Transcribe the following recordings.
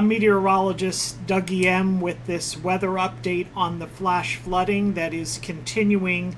I'm meteorologist Doug E.M. with this weather update on the flash flooding that is continuing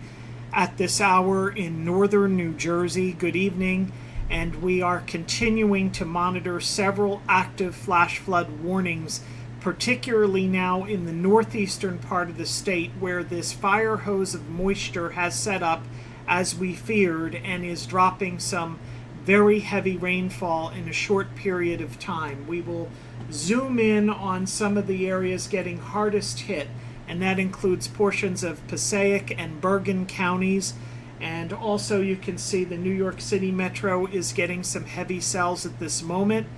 at this hour in northern New Jersey. Good evening. And we are continuing to monitor several active flash flood warnings, particularly now in the northeastern part of the state where this fire hose of moisture has set up as we feared and is dropping some very heavy rainfall in a short period of time. We will zoom in on some of the areas getting hardest hit, and that includes portions of Passaic and Bergen counties. And also you can see the New York City Metro is getting some heavy cells at this moment.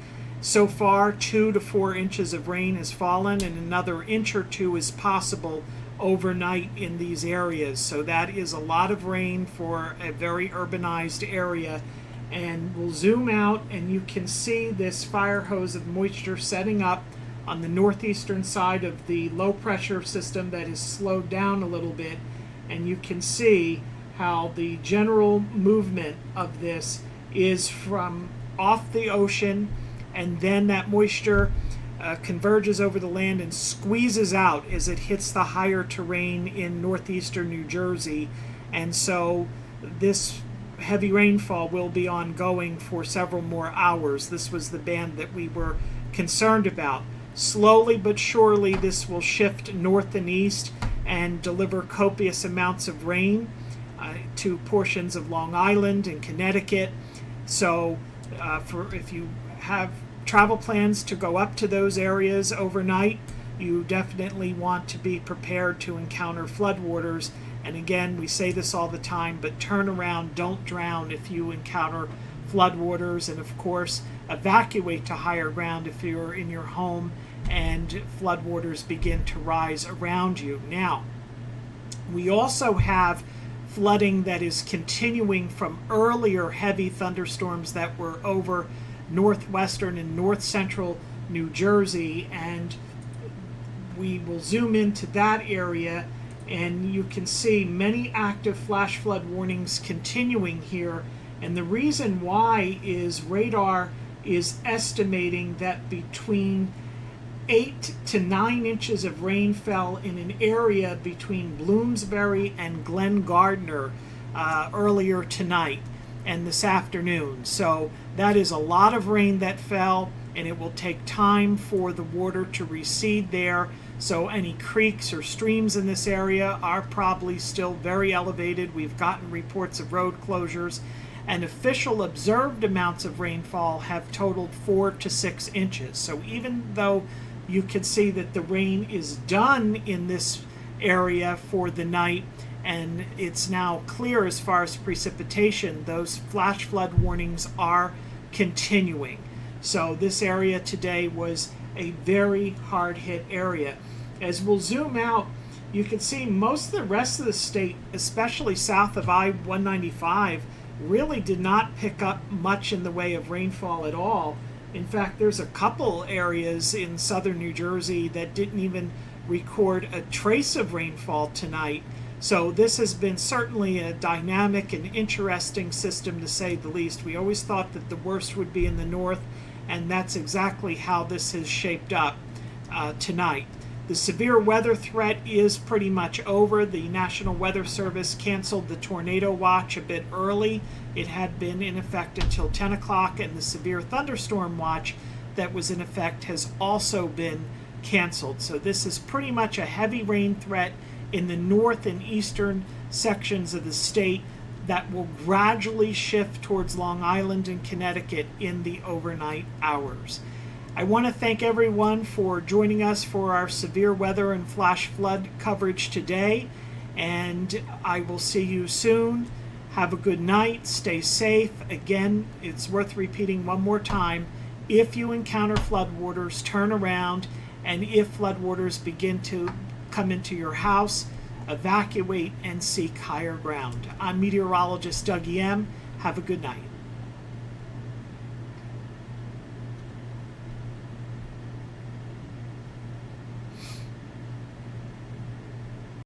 So far, 2 to 4 inches of rain has fallen, and another inch or two is possible overnight in these areas. So that is a lot of rain for a very urbanized area. And we'll zoom out and you can see this fire hose of moisture setting up on the northeastern side of the low pressure system that has slowed down a little bit. And you can see how the general movement of this is from off the ocean, and then that moisture converges over the land and squeezes out as it hits the higher terrain in northeastern New Jersey. And so this heavy rainfall will be ongoing for several more hours. This was the band that we were concerned about. Slowly but surely this will shift north and east and deliver copious amounts of rain to portions of Long Island and Connecticut. So if you have travel plans to go up to those areas overnight, you definitely want to be prepared to encounter floodwaters. And again, we say this all the time, but turn around, don't drown if you encounter floodwaters. And of course, evacuate to higher ground if you're in your home and floodwaters begin to rise around you. Now, we also have flooding that is continuing from earlier heavy thunderstorms that were over northwestern and north central New Jersey. And we will zoom into that area, and you can see many active flash flood warnings continuing here. And the reason why is radar is estimating that between 8 to 9 inches of rain fell in an area between Bloomsbury and Glen Gardner earlier tonight and this afternoon. So that is a lot of rain that fell, and it will take time for the water to recede there. So any creeks or streams in this area are probably still very elevated. We've gotten reports of road closures, and official observed amounts of rainfall have totaled 4 to 6 inches. So even though you can see that the rain is done in this area for the night and it's now clear as far as precipitation, those flash flood warnings are continuing. So this area today was a very hard hit area. As we'll zoom out, you can see most of the rest of the state, especially south of I-195, really did not pick up much in the way of rainfall at all. In fact, there's a couple areas in southern New Jersey that didn't even record a trace of rainfall tonight. So this has been certainly a dynamic and interesting system, to say the least. We always thought that the worst would be in the north, and that's exactly how this has shaped up tonight. The severe weather threat is pretty much over. The National Weather Service canceled the tornado watch a bit early. It had been in effect until 10 o'clock, and the severe thunderstorm watch that was in effect has also been canceled. So this is pretty much a heavy rain threat in the north and eastern sections of the state that will gradually shift towards Long Island and Connecticut in the overnight hours. I want to thank everyone for joining us for our severe weather and flash flood coverage today, and I will see you soon. Have a good night. Stay safe. Again, it's worth repeating one more time. If you encounter floodwaters, turn around, and if floodwaters begin to come into your house, evacuate and seek higher ground. I'm meteorologist Doug E.M. Have a good night.